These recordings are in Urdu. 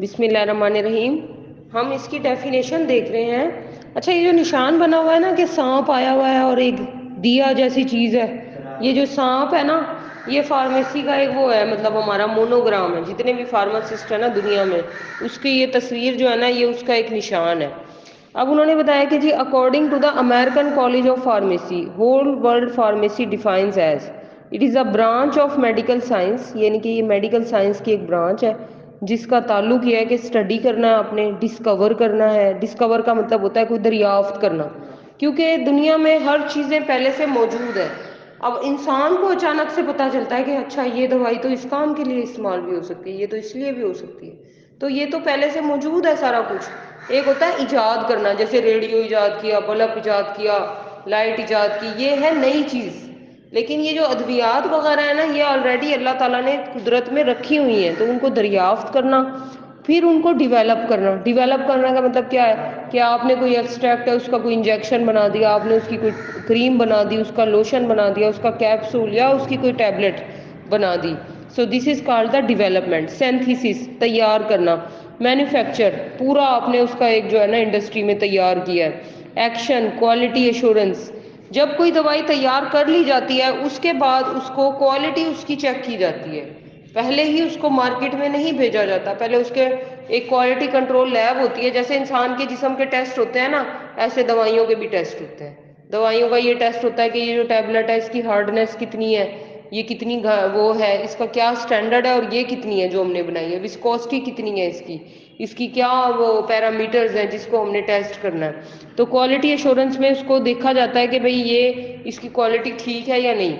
بسم اللہ الرحمن الرحیم. ہم اس کی ڈیفینیشن دیکھ رہے ہیں. اچھا، یہ جو نشان بنا ہوا ہے نا کہ سانپ آیا ہوا ہے اور ایک دیا جیسی چیز ہے، یہ جو سانپ ہے نا، یہ فارمیسی کا ایک وہ ہے، مطلب ہمارا مونوگرام ہے. جتنے بھی فارماسسٹ ہیں نا دنیا میں، اس کی یہ تصویر جو ہے نا، یہ اس کا ایک نشان ہے. اب انہوں نے بتایا کہ جی according to the American college of pharmacy, whole world pharmacy defines as it is a branch of medical science, یعنی کہ یہ میڈیکل سائنس کی ایک برانچ ہے جس کا تعلق یہ ہے کہ اسٹڈی کرنا ہے، آپ نے ڈسکور کرنا ہے. ڈسکور کا مطلب ہوتا ہے کوئی دریافت کرنا، کیونکہ دنیا میں ہر چیزیں پہلے سے موجود ہے. اب انسان کو اچانک سے پتہ چلتا ہے کہ اچھا یہ دوائی تو اس کام کے لیے استعمال بھی ہو سکتی ہے، یہ تو اس لیے بھی ہو سکتی ہے. تو یہ تو پہلے سے موجود ہے سارا کچھ. ایک ہوتا ہے ایجاد کرنا، جیسے ریڈیو ایجاد کیا، بلب ایجاد کیا، لائٹ ایجاد کی، یہ ہے نئی چیز. لیکن یہ جو ادویات وغیرہ ہے نا، یہ آلریڈی اللہ تعالیٰ نے قدرت میں رکھی ہوئی ہیں. تو ان کو دریافت کرنا، پھر ان کو ڈیولپ کرنا. ڈیولپ کرنے کا مطلب کیا ہے کہ آپ نے کوئی ایکسٹریکٹ ہے، اس کا کوئی انجیکشن بنا دیا، آپ نے اس کی کوئی کریم بنا دی، اس کا لوشن بنا دیا، اس کا کیپسول یا اس کی کوئی ٹیبلٹ بنا دی. So this is called the development. Synthesis, تیار کرنا. مینوفیکچر، پورا آپ نے اس کا ایک جو ہے نا انڈسٹری میں تیار کیا ہے. Action, quality assurance. جب کوئی دوائی تیار کر لی جاتی ہے، اس کے بعد اس کو کوالٹی اس کی چیک کی جاتی ہے. پہلے ہی اس کو مارکیٹ میں نہیں بھیجا جاتا، پہلے اس کے ایک کوالٹی کنٹرول لیب ہوتی ہے. جیسے انسان کے جسم کے ٹیسٹ ہوتے ہیں نا، ایسے دوائیوں کے بھی ٹیسٹ ہوتے ہیں. دوائیوں کا یہ ٹیسٹ ہوتا ہے کہ یہ جو ٹیبلٹ ہے اس کی ہارڈنیس کتنی ہے، یہ کتنی وہ ہے، اس کا کیا سٹینڈرڈ ہے، اور یہ کتنی ہے جو ہم نے بنائی ہے، وسکوسٹی کتنی ہے اس کی کیا وہ پیرامیٹرز ہیں جس کو ہم نے ٹیسٹ کرنا ہے. تو کوالٹی ایشورنس میں اس کو دیکھا جاتا ہے کہ بھئی یہ اس کی کوالٹی ٹھیک ہے یا نہیں.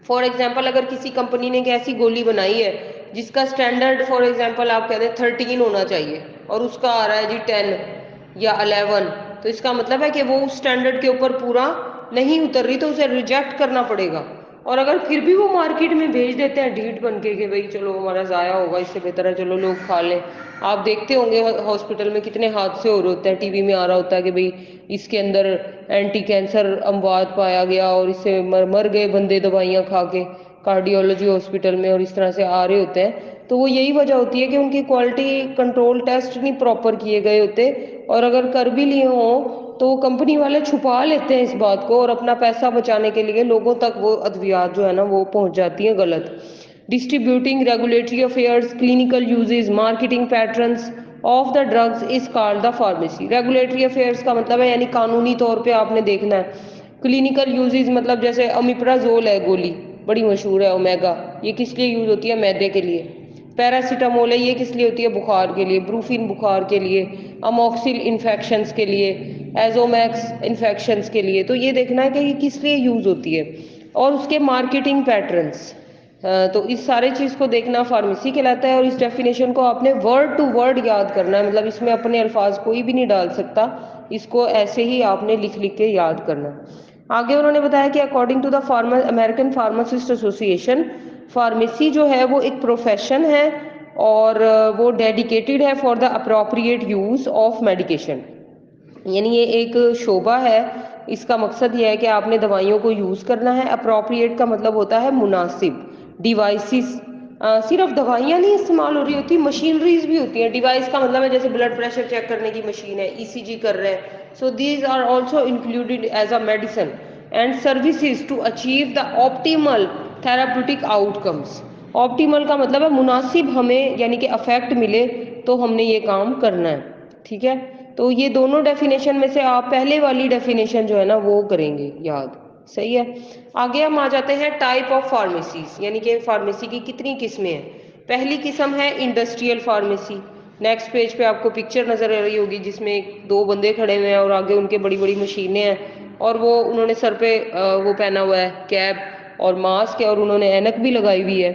فار ایگزامپل، اگر کسی کمپنی نے ایک ایسی گولی بنائی ہے جس کا سٹینڈرڈ فار ایگزامپل آپ کہتے ہیں 13 ہونا چاہیے، اور اس کا آ رہا ہے جی 10 یا 11، تو اس کا مطلب ہے کہ وہ اس سٹینڈرڈ کے اوپر پورا نہیں اتر رہی، تو اسے ریجیکٹ کرنا پڑے گا. اور اگر پھر بھی وہ مارکیٹ میں بھیج دیتے ہیں ڈھیٹ بن کے کہ بھئی چلو ہمارا ضائع ہوگا، اس سے بہتر ہے چلو لوگ کھا لیں. آپ دیکھتے ہوں گے ہاسپٹل میں کتنے حادثے ہو رہے ہوتے ہیں، ٹی وی میں آ رہا ہوتا ہے کہ بھئی اس کے اندر اینٹی کینسر اموات پایا گیا اور اس سے مر گئے بندے دوائیاں کھا کے کارڈیولوجی ہاسپٹل میں، اور اس طرح سے آ رہے ہوتے ہیں. تو وہ یہی وجہ ہوتی ہے کہ ان کی کوالٹی کنٹرول ٹیسٹ نہیں پراپر کیے گئے ہوتے، اور اگر کر بھی لیے ہوں تو کمپنی والے چھپا لیتے ہیں اس بات کو، اور اپنا پیسہ بچانے کے لیے لوگوں تک وہ ادویات جو ہے نا وہ پہنچ جاتی ہیں غلط. Distributing, regulatory affairs, clinical uses, marketing patterns of the drugs is called the pharmacy. Regulatory affairs کا مطلب ہے یعنی قانونی طور پہ آپ نے دیکھنا ہے. کلینکل یوزز مطلب جیسے امیپرازول ہے گولی، بڑی مشہور ہے، اومیگا، یہ کس لیے یوز ہوتی ہے؟ معدے کے لیے. پیراسیٹامول ہے، یہ کس لیے ہوتی ہے؟ بخار کے لیے. بروفین بخار کے لیے. اموکسل انفیکشنز کے لیے. ایزومیکس انفیکشنز کے لیے. تو یہ دیکھنا ہے کہ یہ کس لیے یوز ہوتی ہے، اور اس کے مارکیٹنگ پیٹرنز. تو اس سارے چیز کو دیکھنا فارمیسی کہلاتا ہے. اور اس ڈیفینیشن کو آپ نے ورڈ ٹو ورڈ یاد کرنا ہے، مطلب اس میں اپنے الفاظ کوئی بھی نہیں ڈال سکتا، اس کو ایسے ہی آپ نے لکھ لکھ کے یاد کرنا ہے. آگے انہوں نے بتایا کہ according to the American pharmacist association, pharmacy جو ہے وہ ایک پروفیشن ہے، اور وہ ڈیڈیکیٹڈ ہے for the appropriate use of medication. یعنی یہ ایک شعبہ ہے، اس کا مقصد یہ ہے کہ آپ نے دوائیوں کو یوز کرنا ہے. اپروپریٹ کا مطلب ہوتا ہے مناسب. ڈیوائسز، صرف دوائیاں نہیں استعمال ہو رہی ہوتی، مشینریز بھی ہوتی ہیں. ڈیوائس کا مطلب ہے جیسے بلڈ پریشر چیک کرنے کی مشین ہے، ای سی جی کر رہے ہیں. So these are also included as a medicine and services to achieve the optimal therapeutic outcomes. Optimal کا مطلب ہے مناسب، ہمیں یعنی کہ افیکٹ ملے تو ہم نے یہ کام کرنا ہے. ٹھیک ہے، تو یہ دونوں ڈیفینیشن میں سے آپ پہلے والی ڈیفینیشن جو ہے نا وہ کریں گے یاد. صحیح ہے. آگے ہم آ جاتے ہیں ٹائپ آف فارمیسیز، یعنی کہ فارمیسی کی کتنی قسمیں ہیں. پہلی قسم ہے انڈسٹریل فارمیسی. نیکسٹ پیج پہ آپ کو پکچر نظر آ رہی ہوگی جس میں دو بندے کھڑے ہوئے ہیں اور آگے ان کے بڑی بڑی مشینیں ہیں، اور وہ انہوں نے سر پہ وہ پہنا ہوا ہے کیپ اور ماسک ہے، اور انہوں نے اینک بھی لگائی ہوئی ہے.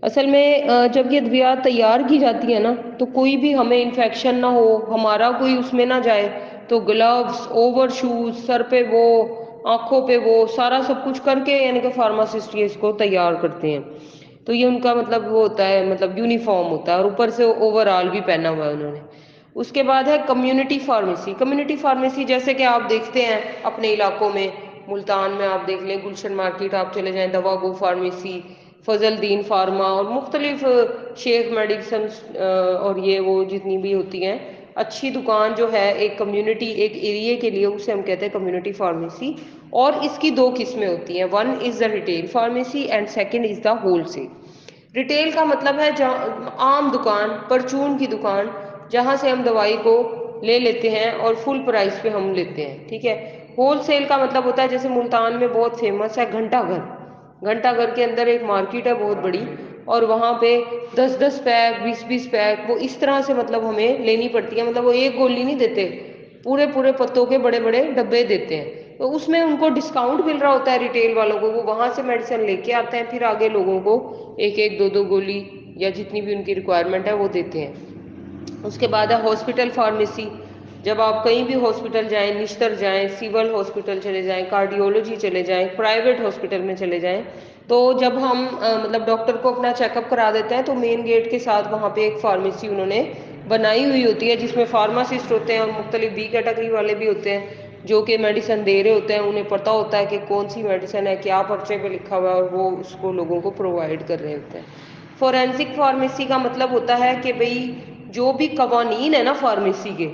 اصل میں جب یہ ادویات تیار کی جاتی ہے نا، تو کوئی بھی ہمیں انفیکشن نہ ہو، ہمارا کوئی اس میں نہ جائے، تو گلوز، اوور شوز، سر پہ وہ، آنکھوں پہ وہ، سارا سب کچھ کر کے یعنی کہ فارماسسٹ یہ اس کو تیار کرتے ہیں. تو یہ ان کا مطلب وہ ہوتا ہے، مطلب یونیفارم ہوتا ہے، اور اوپر سے اوور آل بھی پہنا ہوا ہے انہوں نے. اس کے بعد ہے کمیونٹی فارمیسی. کمیونٹی فارمیسی جیسے کہ آپ دیکھتے ہیں اپنے علاقوں میں، ملتان میں آپ دیکھ لیں، گلشن مارکیٹ آپ چلے جائیں، دوا گو فارمیسی، فضل دین فارما اور مختلف شیخ میڈیسنس اور یہ وہ جتنی بھی ہوتی ہیں اچھی دکان جو ہے ایک کمیونٹی ایک ایریے کے لیے، اسے ہم کہتے ہیں کمیونٹی فارمیسی. اور اس کی دو قسمیں ہوتی ہیں، one is the retail pharmacy and second is the wholesale. Retail کا مطلب ہے عام دکان، پرچون کی دکان، جہاں سے ہم دوائی کو لے لیتے ہیں اور فل پرائس پہ ہم لیتے ہیں. ٹھیک ہے. ہول سیل کا مطلب ہوتا ہے جیسے ملتان میں بہت فیمس ہے گھنٹہ گھر. گھنٹہ گھر کے اندر ایک مارکیٹ ہے بہت بڑی، اور وہاں پہ 10 پیک 20 پیک وہ اس طرح سے مطلب ہمیں لینی پڑتی ہے. مطلب وہ ایک گولی نہیں دیتے، پورے پتوں کے بڑے بڑے ڈبے دیتے ہیں. تو اس میں ان کو ڈسکاؤنٹ مل رہا ہوتا ہے ریٹیل والوں کو، وہ وہاں سے میڈیسن لے کے آتے ہیں، پھر آگے لوگوں کو ایک ایک دو گولی یا جتنی بھی ان کی ریکوائرمنٹ ہے وہ دیتے ہیں. اس کے بعد ہے ہاسپٹل فارمیسی. جب آپ کہیں بھی ہاسپٹل جائیں، نشتر جائیں، سول ہاسپٹل چلے جائیں، کارڈیولوجی چلے جائیں، پرائیویٹ ہاسپٹل میں چلے جائیں، تو جب ہم مطلب ڈاکٹر کو اپنا چیک اپ کرا دیتے ہیں تو مین گیٹ کے ساتھ وہاں پہ ایک فارمیسی انہوں نے بنائی ہوئی ہوتی ہے، جس میں فارماسسٹ ہوتے ہیں اور مختلف بی کیٹیگری والے بھی ہوتے ہیں جو کہ میڈیسن دے رہے ہوتے ہیں. انہیں پتہ ہوتا ہے کہ کون سی میڈیسن ہے، کیا پرچے پہ لکھا ہوا ہے، اور وہ اس کو لوگوں کو پرووائڈ کر رہے ہوتے ہیں. فورینسک فارمیسی کا مطلب ہوتا ہے کہ بھئی جو بھی قوانین ہے نا فارمیسی کے،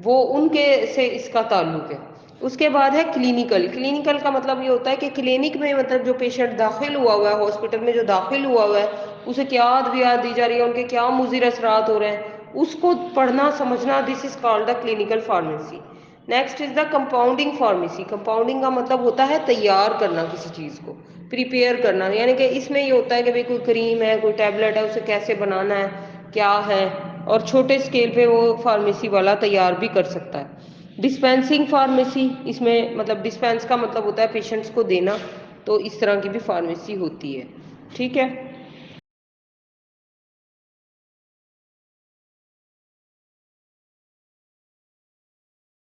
وہ ان کے سے اس کا تعلق ہے. اس کے بعد ہے کلینیکل. کلینیکل کا مطلب یہ ہوتا ہے کہ کلینک میں مطلب جو پیشنٹ داخل ہوا ہے ہاسپٹل میں، جو داخل ہوا ہے اسے کیا ادویات دی جا رہی ہے، ان کے کیا مضر اثرات ہو رہے ہیں، اس کو پڑھنا سمجھنا، this is called the clinical pharmacy. Next is the compounding pharmacy. Compounding کا مطلب ہوتا ہے تیار کرنا کسی چیز کو، پریپیئر کرنا. یعنی کہ اس میں یہ ہوتا ہے کہ بھئی کوئی کریم ہے، کوئی ٹیبلٹ ہے، اسے کیسے بنانا ہے، کیا ہے، اور چھوٹے اسکیل پہ وہ فارمیسی والا تیار بھی کر سکتا ہے. ڈسپینسنگ فارمیسی، اس میں مطلب ڈسپینس کا مطلب ہوتا ہے پیشنٹس کو دینا، تو اس طرح کی بھی فارمیسی ہوتی ہے. ٹھیک ہے.